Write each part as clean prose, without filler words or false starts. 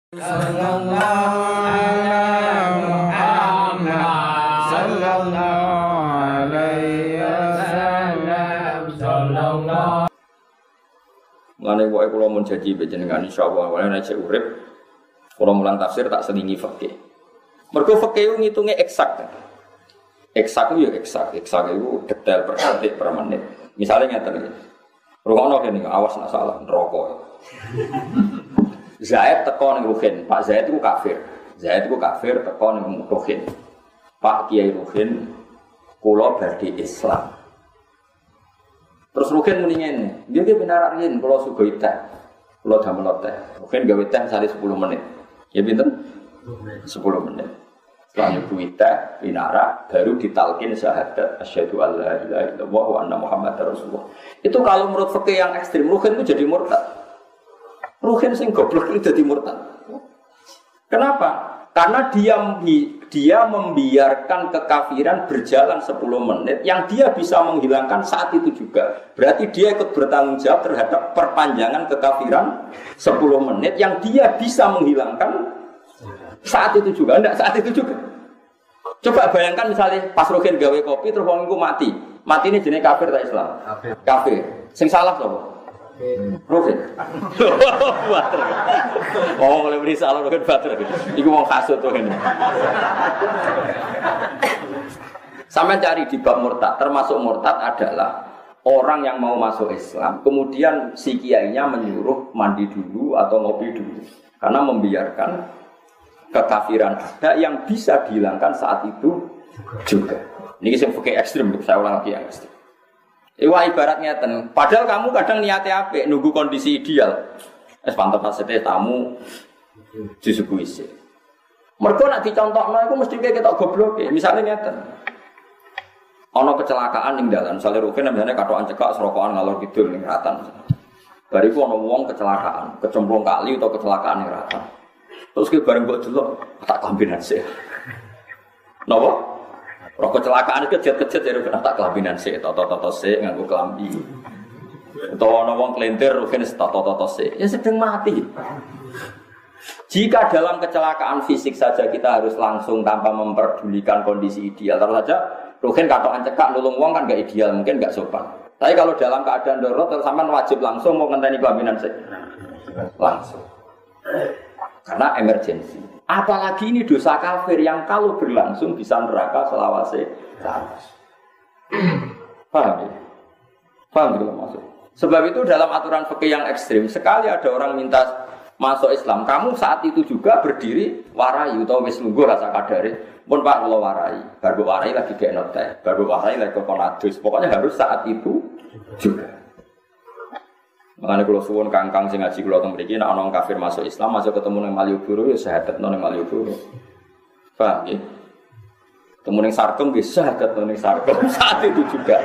Sallallahu ala Muhammad sallallahu alaihi wasallam sallallahu. Ngene pokoke kula mun janji mbek jenengan insyaallah wala nek urip kula mulang tafsir tak selingi fikih. Mergo fikih ngitunge eksak. Eksak itu ya eksak. Eksak itu detail per detik per menit. Misalnya ngeten iki. Rukono kene awas nak salah neraka. Zaid teko ning Ruhin, Pak Zaid itu kafir. Zaid itu kafir teko ning Ruhin. Pak Kiai Ruhin kula badhe Islam. Terus Ruhin muni ngene, nggih nggih benar yen kula sugih teh. Kula damel teh. Ruhin gawe teh sari 10 menit. Ya pinten? 10 menit. Setelah nyuguhi teh, binara, baru ditalkin syahadat asyhadu alla ilaha illallah wa anna muhammadar rasulullah. Itu kalau menurut fikih yang ekstrim, Ruhin itu jadi murtad. Ruhin sing goblok itu jadi murtad. Kenapa? Karena dia membiarkan kekafiran berjalan 10 menit yang dia bisa menghilangkan saat itu juga. Berarti dia ikut bertanggung jawab terhadap perpanjangan kekafiran 10 menit yang dia bisa menghilangkan saat itu juga. Enggak saat itu juga. Coba bayangkan misalnya pas Ruhin gawe kopi terus wong iku mati. Mati ini jenis kafir tak Islam? Kafir. Sing salah sapa? Ruhin. Bater. Oh, boleh beri salah Ruhin bater. Iku wong kasut Ruhin. Sampai cari di bab murtad, termasuk murtad adalah orang yang mau masuk Islam, kemudian si kiainya menyuruh mandi dulu atau ngopi dulu. Karena membiarkan kekafiran ada yang bisa dihilangkan saat itu juga. Ini yang fikih ekstrim, saya ulang lagi yang ekstrim. Iwa ibaratnya ten. Padahal kamu kadang niatnya apik, nunggu kondisi ideal. Pantau pasete tamu disuguhi sih. Mergo nek dicontohno iku mesti kita goblok. Misalnya ngeten. Ana kecelakaan ning dalan, misale Rukin namanya katokan cekak serokokan ngalor kidul ning ratan. Bariku ana wong kecelakaan, kecemplung kali atau kecelakaan ning ratan. Terus ki bareng mbok delok tak kambinan sih. Napa? Roh kecelakaan itu kejet-kejet ya Rukin tak kelambinan sih, toto-toto sih nganggo kelambi. Atau ana wong kelintir Rukin toto-toto sih, ya sedang mati. Jika dalam kecelakaan fisik saja kita harus langsung tanpa memperdulikan kondisi ideal, terus saja Rukin katokan cekak nulung wong kan gak ideal, mungkin gak sopan. Tapi kalau dalam keadaan darurat terus sampean wajib langsung mau ngenteni kelambinan sih. Langsung. Karena emergensi. Apalagi ini dosa kafir yang kalau berlangsung bisa neraka selawase. Paham ya? Paham gitu maksud. Sebab itu dalam aturan fikih yang ekstrim, sekali ada orang minta masuk Islam, kamu saat itu juga berdiri warai atau wis lungguh rasa kadare. Pun Pak kula warai, baru warai lagi gekno teh, baru warai lagi kokonadus. Pokoknya harus saat itu juga. Makanya kalau suwun kangkang sing ngaji kula teng mriki nek ana kafir masuk Islam, masuk ketemu ning Malioboro ya syahadatno ning Malioboro. Paham nggih? Ketemu ning Sarkem nggih syahadatno ning Sarkem saat itu juga.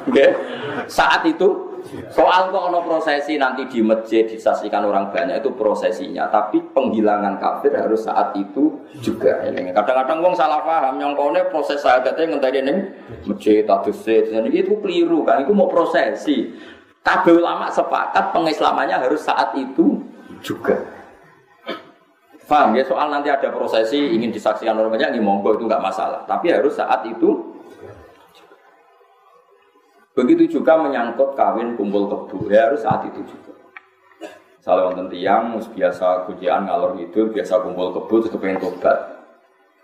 Nggih. Saat itu soal kok ana prosesi nanti di masjid disaksikan orang banyak itu prosesinya, tapi penghilangan kafir harus saat itu juga. Kadang-kadang wong salah paham nyongkone proses syahadatnya ngenteni ning masjid taduse itu keliru kan, itu mau prosesi. Kabeh ulama sepakat pengislamannya harus saat itu juga. Paham ya, soal nanti ada prosesi ingin disaksikan orang banyak, ini monggo itu enggak masalah. Tapi harus saat itu. Begitu juga menyangkut kawin kumpul kebo, ya harus saat itu juga. Salah wonten tiyang biasa kujian ngalor ngidul, biasa kumpul kebo terus kepengin tobat.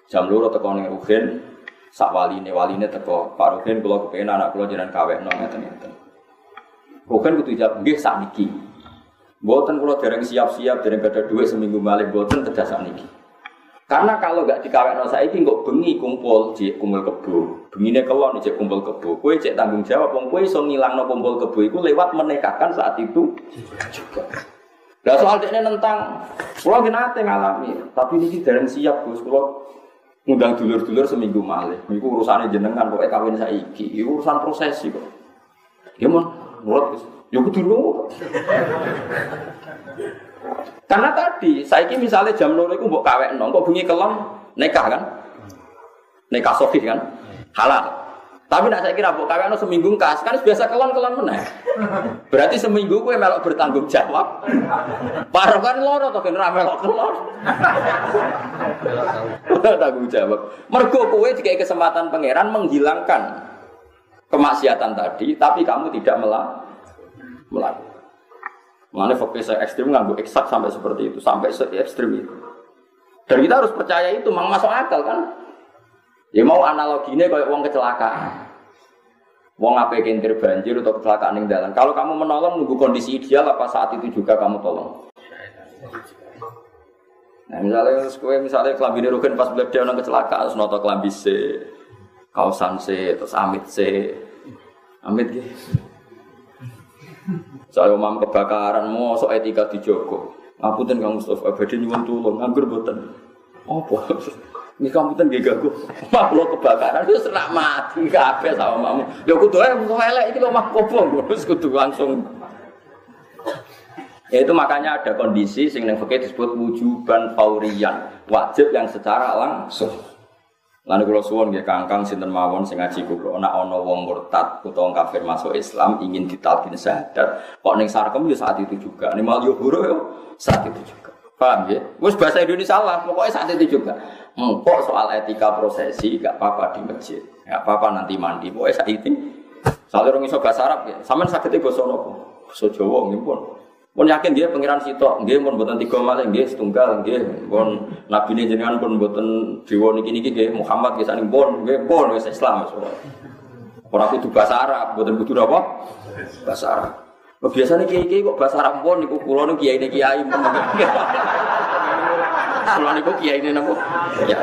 Jam 2 teko ning Ruhin, sak waline teko, Pak Ruhin kula kepengin anak kula jenengan kawekno ngeten-ngeten. Bukan kudu jawab nggih sakniki. Mboten kula dereng siap-siap, dereng gadah dhuwit seminggu malih mboten tedas sakniki. Karena kalau enggak dikawekno saiki kok bengi kumpul kebo. Bengine kelon cek kumpul kebo. Kowe cek tanggung jawab wong kowe iso ngilangno kumpul kebo iku lewat menikahkan saat itu juga. Lah soal dekne nentang kula ki nate ngalami, tapi niki dereng siap Gus kula ngundang dulur-dulur seminggu malih. Iku urusane jenengan pokoke kawin saiki. Iku urusan prosesi kok. Ya mon nurut, ya kudu nurut. Karena tadi, saiki misalnya jam 2 iku mbok kawekno, kok bengi kelon nikah kan? Nikah sahih kan? Halal. Tapi nak saya kira mbok kawin seminggu kas, kan biasa kelon-kelon meneh. Berarti seminggu kowe melok bertanggung jawab. Parah kan loro to ben ra melok kelon. Tanggung jawab. Mergo kowe dikai kesempatan pangeran menghilangkan kemaksiatan tadi, tapi kamu tidak melakukan. Mengenai fokus ekstrim nganggo eksak sampai seperti itu, sampai se-ekstrim itu. Dan kita harus percaya itu, memang masuk akal kan? Ya mau analoginya kayak wong kecelakaan. Wong ape kentir banjir atau kecelakaan ning dalan. Kalau kamu menolong nunggu kondisi ideal apa saat itu juga kamu tolong? Nah, misalnya kelambine Rugen pas bledhe ana kecelakaan, terus noto kelambi C, kausan C, terus amit C. Amit nggih. Saya omam kebakaran, mosok etika dijogo. Ngapunten Kang Mustofa, badhe nyuwun tulung, nganggur mboten. Apa? Ini kamu tuh gak gagu, makhluk kebakaran itu serak mati kabeh sama mamu. Ya kudu ae elek iki lho mah kobong terus kudu langsung. Ya itu makanya ada kondisi sing ning fikih disebut wujuban fauriyan, wajib yang secara langsung. Lan kula suwun nggih Kang sinten mawon sing ngaji kula ana wong murtad utawa kafir masuk Islam ingin ditalkin syahadat, kok ning sarkem ya saat itu juga. Ning mal yo huru yo saat itu juga. Paham ya? Wes bahasa Indonesia lah, pokoknya saat itu juga. Empok soal etika prosesi, gak apa-apa di masjid, gak apa-apa nanti mandi. Pokoknya saat itu, soalnya orang iso bahasa Arab ya, sama sakitnya bahasa apa? Bahasa Jawa, nggih pun. Pun yakin dia pengiran sitok, nggih pun mboten 3 malih, nggih setunggal, nggih pun nabi jenengan pun mboten dewa niki-niki nggih Muhammad nggih saking pun, nggih pun wis Islam wis. Ora kudu bahasa Arab, mboten kudu apa? Bahasa Arab. Biasanya kiai-kiai kok bahasa Arab pun niku kula niku kiai-kiai pun. Kula niku kiai napa? Ya.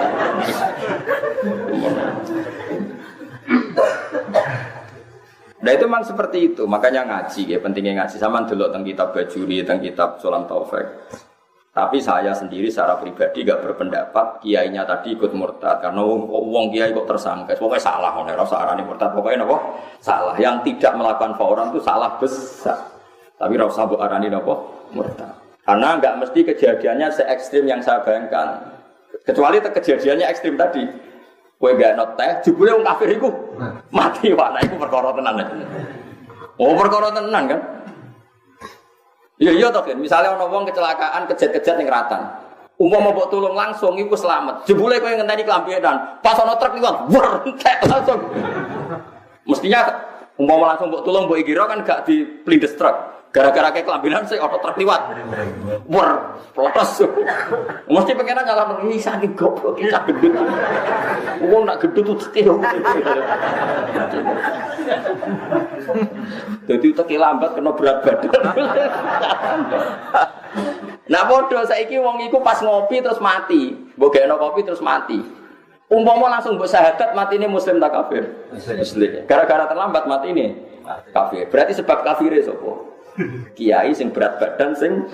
Nah itu memang seperti itu, makanya ngaji ya, pentingnya ngaji sama delok teng kitab Bajuri, teng kitab Sulam Taufik. Tapi saya sendiri secara pribadi gak berpendapat kiainya tadi ikut murtad karena wong kiai kok tersangka. Pokoknya salah, ora usah arani murtad, pokoknya napa? Salah. Yang tidak melakukan fauran itu salah besar. Tapi ora usah mbok arani napa? Murtad. Karena enggak mesti kejadiannya se-ekstrim yang saya bayangkan. Kecuali kejadiannya ekstrim tadi. Kowe gak not teh, jebule wong kafir iku mati wae, iku perkara tenan. Oh, perkara tenan kan? Iya toh kan, misalnya ana wong kecelakaan kejet-kejet ning Ratan. Umpama mbok tulung langsung iku selamat. Jebule kowe ngenteni kelambinan, pas ana truk liwat, entek langsung. Mestinya umpama langsung mbok tulung mbok ikira kan gak diplindes truk. Gara-gara kayak kelambinan sih auto truk liwat. Protes. Mesti pengen nyala ini saking goblok iki gendut. Wong nak gendut tuh tekeh. Jadi tekeh lambat kena berat badan. Nah bodoh saiki wong iku pas ngopi terus mati. Mbok gaekno kopi terus mati. Umpama langsung mbok syahadat matine muslim tak kafir? Muslim. Gara-gara terlambat mati ini kafir. Berarti sebab kafire sapa? Kiai sing berat badan sing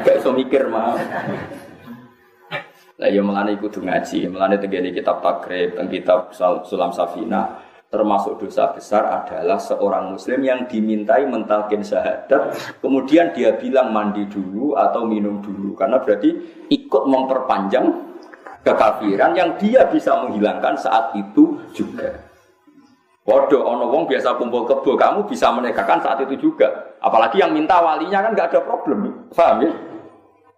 gak iso mikir mah. Lah ya melane kudu ngaji, melane tengene kitab takrib, teng kitab Sulam Safina, termasuk dosa besar adalah seorang muslim yang dimintai mentalkin syahadat, kemudian dia bilang mandi dulu atau minum dulu karena berarti ikut memperpanjang kekafiran yang dia bisa menghilangkan saat itu juga. Waduh, ono wong biasa kumpul kebo, kamu bisa menegakkan saat itu juga. Apalagi yang minta walinya kan nggak ada problem, paham ya?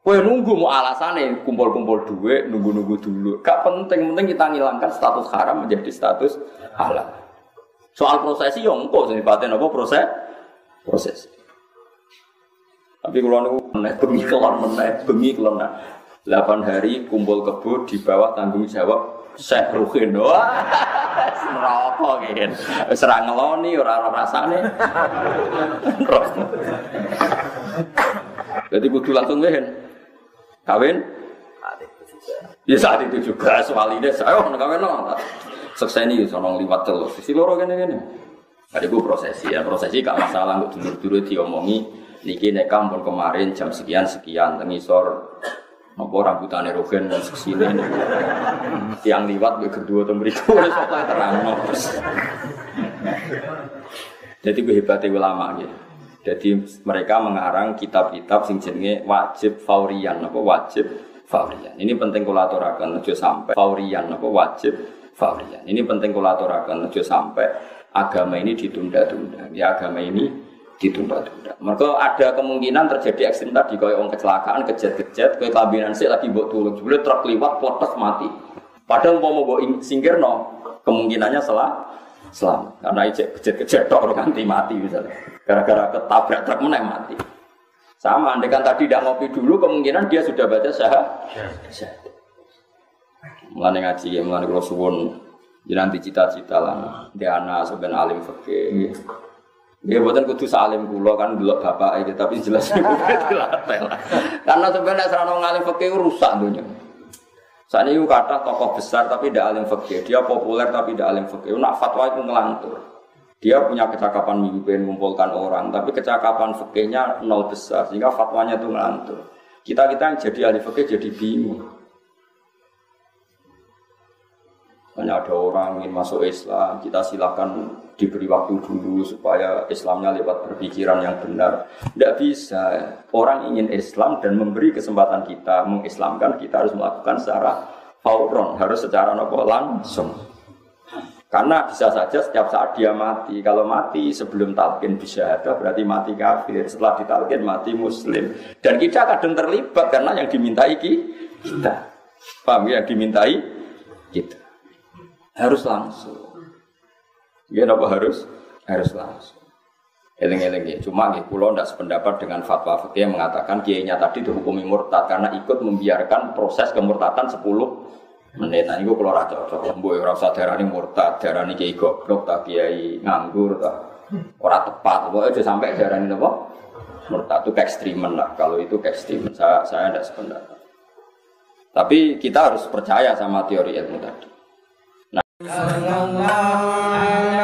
Kowe nunggu mau alasannya kumpul-kumpul duit, nunggu-nunggu dulu. Gak penting kita ngilangkan status haram menjadi status halal. Soal prosesi yang engkau sifatnya apa proses. Tapi kalau nunggu bengi kelon 8 hari kumpul kebo di bawah tanggung jawab Syekh Ruhin. Wah, neraka kan. Wis ora ngeloni, ora rasane. Jadi kudu langsung wehen. Kawin? Ya saat itu juga soal ini. Ayo kawin no. Sekseni sono liwat terus. Sisi loro kene-kene. Ada bu prosesi ya, prosesi gak masalah kok dulur-dulur diomongi niki nek kampung kemarin jam sekian tengisor apa rambutane Rugen dan sesine tiang liwat ke kedua atau mriku wis pokoke terangno. Jadi hebatnya ulama gitu. Jadi mereka mengarang kitab-kitab sing jenenge wajib faurian apa wajib faurian. Ini penting kula aturaken aja sampai faurian apa wajib faurian. Ini penting kula aturaken aja sampai agama ini ditunda-tunda. Ya agama ini ditunda-tunda. Mergo ada kemungkinan terjadi ekstrem tadi kaya wong kecelakaan, kejet-kejet, kaya kabinan sik lagi mbok tulung, jebule truk liwat potes mati. Padahal umpama mbok singkirno, kemungkinannya selamat. Karena ijek kejet-kejet tok ora nganti mati misalnya. Gara-gara ketabrak truk meneh mati. Sama andai kan tadi tidak ngopi dulu, kemungkinan dia sudah baca syahadat. Mulane ngaji, mulane kula suwun jenengan cita-cita lah. Dia anak sebenarnya alim fikih. Dia buatan kudu salim kula kan delok bapak iki tapi jelas dilatih lah. Karena sebenarnya serana ngalim fikih rusak dunia. Saat ini kata tokoh besar tapi tidak alim fikih, dia populer tapi tidak alim fikih. Nak fatwa itu ngelantur. Dia punya kecakapan mimpin, mengumpulkan orang, tapi kecakapan fikihnya nol besar sehingga fatwanya itu ngelantur. Kita yang jadi ahli fikih jadi bingung. Hanya ada orang ingin masuk Islam, kita silakan diberi waktu dulu supaya Islamnya lewat berpikiran yang benar. Tidak bisa. Orang ingin Islam dan memberi kesempatan kita mengislamkan, kita harus melakukan secara fauron, harus secara langsung. Karena bisa saja setiap saat dia mati. Kalau mati sebelum talqin bisyahadah berarti mati kafir. Setelah ditalqin mati muslim. Dan kita kadang terlibat karena yang dimintai kita. Paham ya? Yang dimintai kita. Harus langsung. Ya apa harus langsung. Eleng-eleng ya. Cuma nggih kula ndak sependapat dengan fatwa fikih yang mengatakan kiainya tadi dihukumi murtad karena ikut membiarkan proses kemurtadan 10 menit. Nah niku kula ora cocok. Mbok ora usah darani murtad, darani kiai goblok ta kiai nganggur ta. Ora tepat. Pokoke aja sampai darani napa? Murtad itu keekstriman lah. Kalau itu keekstriman saya ndak sependapat. Tapi kita harus percaya sama teori ilmu tadi. Sallallahu